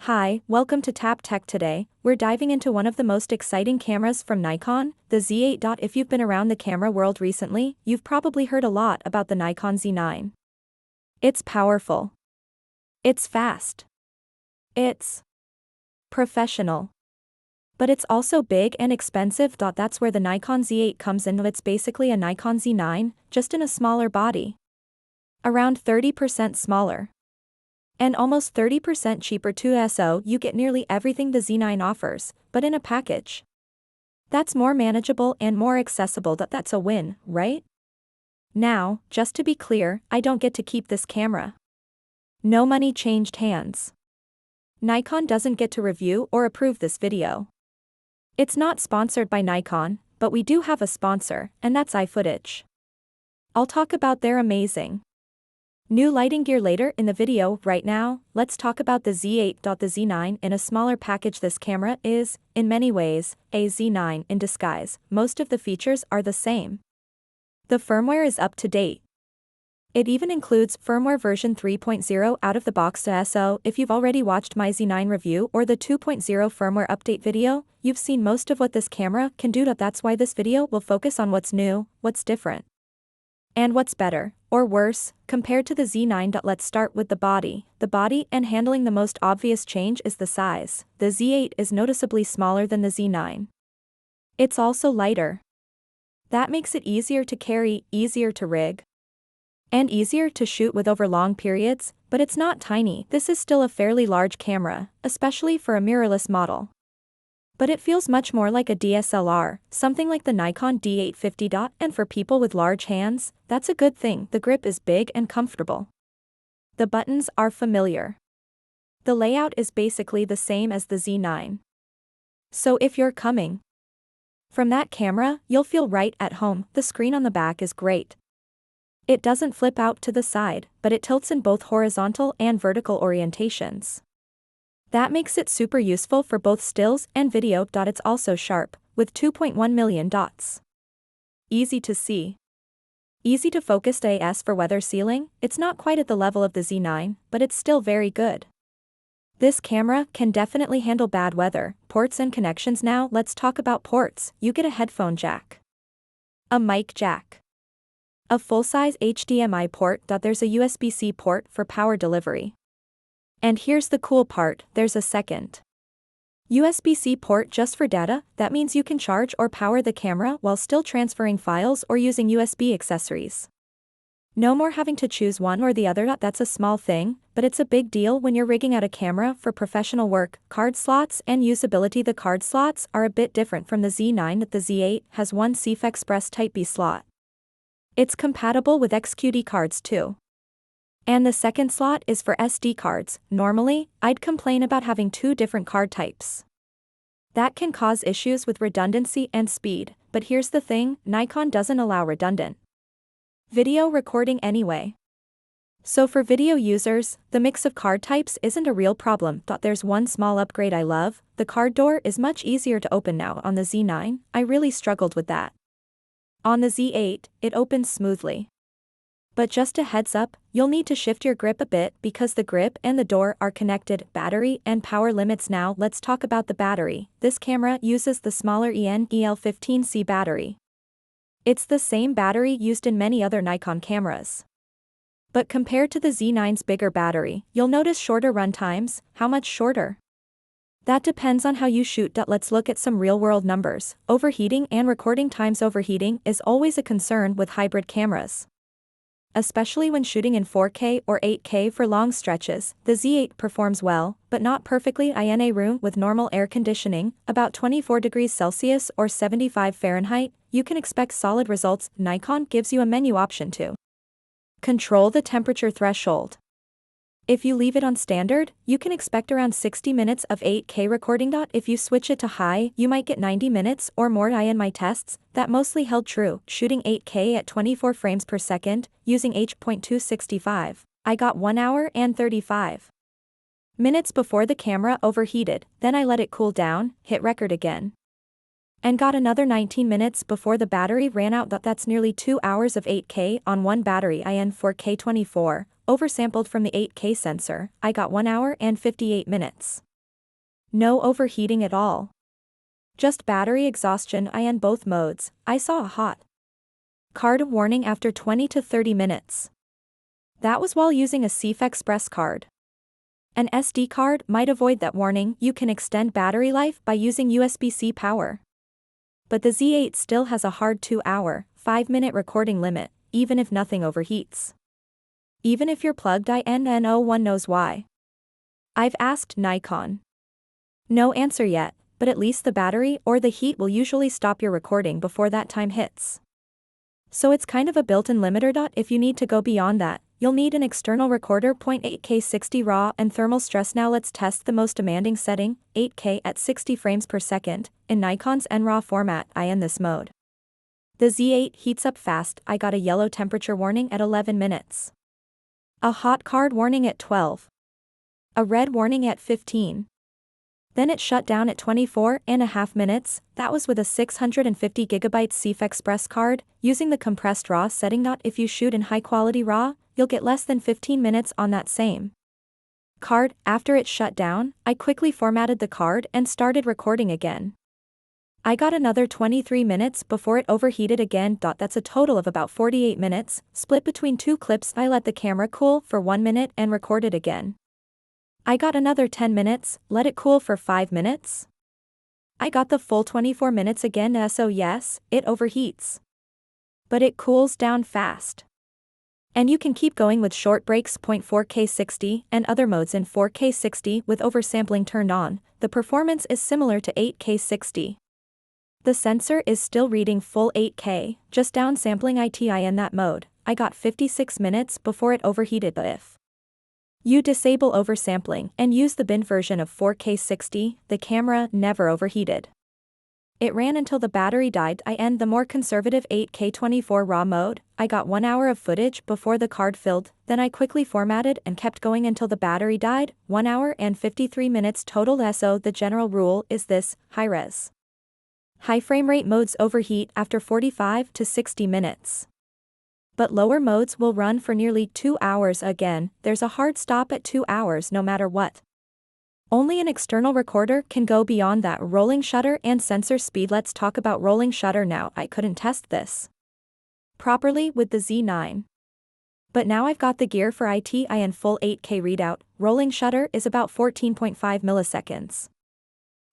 Hi, welcome to Tap Tech today. We're diving into one of the most exciting cameras from Nikon, the Z8. If you've been around the camera world recently, you've probably heard a lot about the Nikon Z9. It's powerful. It's fast. It's professional. But it's also big and expensive. That's where the Nikon Z8 comes in. It's basically a Nikon Z9, just in a smaller body. Around 30% smaller. And almost 30% cheaper too, so you get nearly everything the Z9 offers, but in a package. That's more manageable and more accessible. That's a win, right? Now, just to be clear, I don't get to keep this camera. No money changed hands. Nikon doesn't get to review or approve this video. It's not sponsored by Nikon, but we do have a sponsor, and that's iFootage. I'll talk about their amazing new lighting gear later in the video. Right now, let's talk about the Z8. The Z9 in a smaller package. This camera is, in many ways, a Z9 in disguise. Most of the features are the same. The firmware is up to date. It even includes firmware version 3.0 out of the box. So if you've already watched my Z9 review or the 2.0 firmware update video, you've seen most of what this camera can do. That's why this video will focus on what's new, what's different, and what's better, or worse, compared to the Z9. Let's start with the body. The body and handling. The most obvious change is the size. The Z8 is noticeably smaller than the Z9. It's also lighter. That makes it easier to carry, easier to rig, and easier to shoot with over long periods, but it's not tiny. This is still a fairly large camera, especially for a mirrorless model. But it feels much more like a DSLR, something like the Nikon D850. And for people with large hands, that's a good thing. The grip is big and comfortable. The buttons are familiar. The layout is basically the same as the Z9. So if you're coming from that camera, you'll feel right at home. The screen on the back is great. It doesn't flip out to the side, but it tilts in both horizontal and vertical orientations. That makes it super useful for both stills and video. It's also sharp, with 2.1 million dots. Easy to see. Easy to focus. As for weather sealing, it's not quite at the level of the Z9, but it's still very good. This camera can definitely handle bad weather. Ports and connections. Now let's talk about ports. You get a headphone jack, a mic jack, a full-size HDMI port. There's a USB-C port for power delivery. And here's the cool part, there's a second USB-C port just for data. That means you can charge or power the camera while still transferring files or using USB accessories. No more having to choose one or the other. That's a small thing, but it's a big deal when you're rigging out a camera for professional work. Card slots and usability. The card slots are a bit different from the Z9. The Z8 has one CF Express Type B slot. It's compatible with XQD cards too. And the second slot is for SD cards. Normally, I'd complain about having two different card types. That can cause issues with redundancy and speed, but here's the thing, Nikon doesn't allow redundant video recording anyway. So for video users, the mix of card types isn't a real problem. There's one small upgrade I love, the card door is much easier to open now. On the Z9, I really struggled with that. On the Z8, it opens smoothly. But just a heads up, you'll need to shift your grip a bit because the grip and the door are connected. Battery and power limits. Now let's talk about the battery. This camera uses the smaller EL15C battery. It's the same battery used in many other Nikon cameras. But compared to the Z9's bigger battery, you'll notice shorter run times. How much shorter? That depends on how you shoot. Let's look at some real-world numbers. Overheating and recording times. Overheating is always a concern with hybrid cameras, especially when shooting in 4K or 8K for long stretches. The Z8 performs well, but not perfectly. In a room with normal air conditioning, about 24 degrees Celsius or 75 Fahrenheit, you can expect solid results. Nikon gives you a menu option to control the temperature threshold. If you leave it on standard, you can expect around 60 minutes of 8K recording. If you switch it to high, you might get 90 minutes or more. In my tests, that mostly held true. Shooting 8K at 24 frames per second, using h.265, I got 1 hour and 35 minutes before the camera overheated. Then I let it cool down, hit record again, and got another 19 minutes before the battery ran out. That's nearly 2 hours of 8K on one battery. In 4K 24. Oversampled from the 8K sensor, I got 1 hour and 58 minutes. No overheating at all. Just battery exhaustion in both modes. I saw a hot card warning after 20 to 30 minutes. That was while using a CF Express card. An SD card might avoid that warning. You can extend battery life by using USB-C power. But the Z8 still has a hard 2-hour, 5-minute recording limit, even if nothing overheats. Even if you're plugged in, no one knows why. I've asked Nikon. No answer yet, but at least the battery or the heat will usually stop your recording before that time hits. So it's kind of a built-in limiter. If you need to go beyond that, you'll need an external recorder. 8K 60 RAW and thermal stress. Now let's test the most demanding setting, 8K at 60 frames per second, in Nikon's NRAW format in this mode. The Z8 heats up fast. I got a yellow temperature warning at 11 minutes. A hot card warning at 12. A red warning at 15. Then it shut down at 24.5 minutes. That was with a 650GB CF Express card, using the compressed RAW setting. If you shoot in high-quality RAW, you'll get less than 15 minutes on that same card. After it shut down, I quickly formatted the card and started recording again. I got another 23 minutes before it overheated again. That's a total of about 48 minutes, split between 2 clips. I let the camera cool for 1 minute and recorded again. I got another 10 minutes, let it cool for 5 minutes. I got the full 24 minutes again. So yes, it overheats. But it cools down fast. And you can keep going with short breaks. 4K 60 and other modes in 4K 60 with oversampling turned on. The performance is similar to 8K 60. The sensor is still reading full 8K, just downsampling it in that mode. I got 56 minutes before it overheated. But if you disable oversampling and use the bin version of 4K 60, the camera never overheated. It ran until the battery died. In the more conservative 8K 24 RAW mode, I got 1 hour of footage before the card filled, then I quickly formatted and kept going until the battery died, 1 hour and 53 minutes total. So the general rule is this: high-res, high frame rate modes overheat after 45 to 60 minutes. But lower modes will run for nearly 2 hours. Again, there's a hard stop at 2 hours no matter what. Only an external recorder can go beyond that. Rolling shutter and sensor speed. Let's talk about rolling shutter now. I couldn't test this properly with the Z9. But now I've got the gear for it in full 8K readout. Rolling shutter is about 14.5 milliseconds.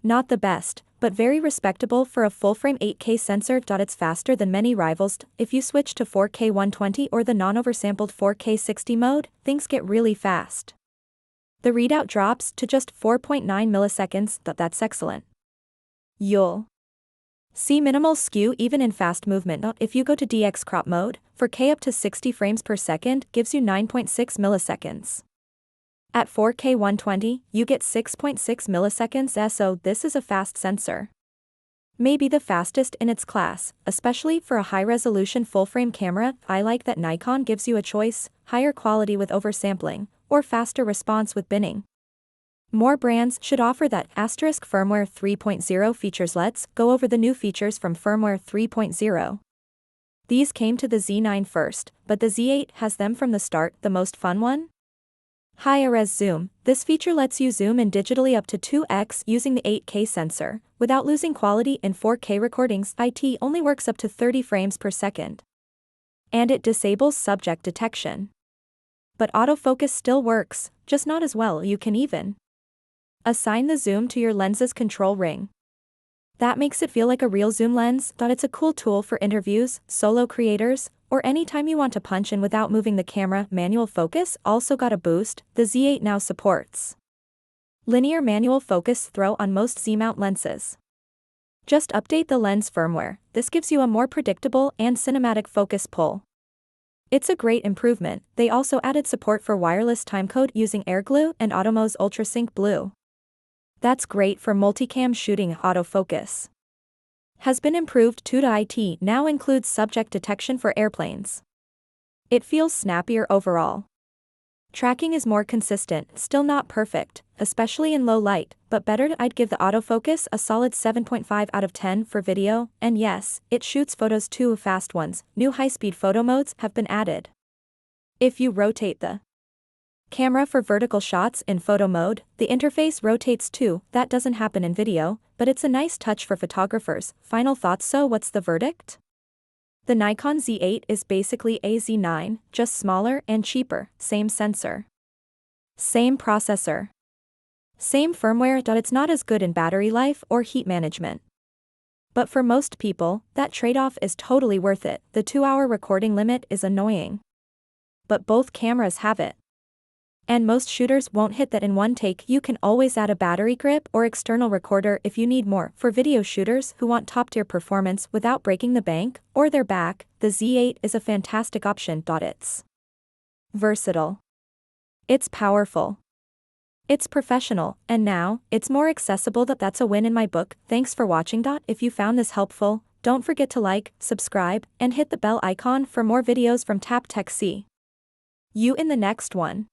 Not the best, but very respectable for a full-frame 8K sensor. It's faster than many rivals. If you switch to 4K 120 or the non-oversampled 4K 60 mode, things get really fast. The readout drops to just 4.9 milliseconds. That's excellent. You'll see minimal skew even in fast movement. If you go to DX crop mode, 4K up to 60 frames per second gives you 9.6 milliseconds. At 4K 120, you get 6.6 milliseconds. So this is a fast sensor. Maybe the fastest in its class, especially for a high-resolution full-frame camera. I like that Nikon gives you a choice: higher quality with oversampling, or faster response with binning. More brands should offer that. Firmware 3.0 features. Let's go over the new features from firmware 3.0. These came to the Z9 first, but the Z8 has them from the start. The most fun one? High-res zoom. This feature lets you zoom in digitally up to 2x using the 8K sensor, without losing quality in 4K recordings. It only works up to 30 frames per second. And it disables subject detection. But autofocus still works, just not as well. You can even assign the zoom to your lens's control ring. That makes it feel like a real zoom lens. It's a cool tool for interviews, solo creators, or anytime you want to punch in without moving the camera. Manual focus also got a boost. The Z8 now supports linear manual focus throw on most Z-mount lenses. Just update the lens firmware. This gives you a more predictable and cinematic focus pull. It's a great improvement. They also added support for wireless timecode using AirGlue and Automo's UltraSync Blue. That's great for multicam shooting. Autofocus has been improved too. It now includes subject detection for airplanes. It feels snappier overall. Tracking is more consistent, still not perfect, especially in low light, but better. I'd give the autofocus a solid 7.5 out of 10 for video, and yes, it shoots photos too, fast ones. New high-speed photo modes have been added. If you rotate the Camera for vertical shots in photo mode, the interface rotates too, that doesn't happen in video, but it's a nice touch for photographers. Final thoughts. So what's the verdict? The Nikkon Z8 is basically a Z9, just smaller and cheaper, same sensor. Same processor. Same firmware. It's not as good in battery life or heat management. But for most people, that trade-off is totally worth it. The 2-hour recording limit is annoying. But both cameras have it. And most shooters won't hit that in one take. You can always add a battery grip or external recorder if you need more. For video shooters who want top-tier performance without breaking the bank or their back, the Z8 is a fantastic option. It's versatile. It's powerful. It's professional, and now, it's more accessible. That's a win in my book. Thanks for watching. If you found this helpful, don't forget to like, subscribe, and hit the bell icon for more videos from Tap Tech. See you in the next one.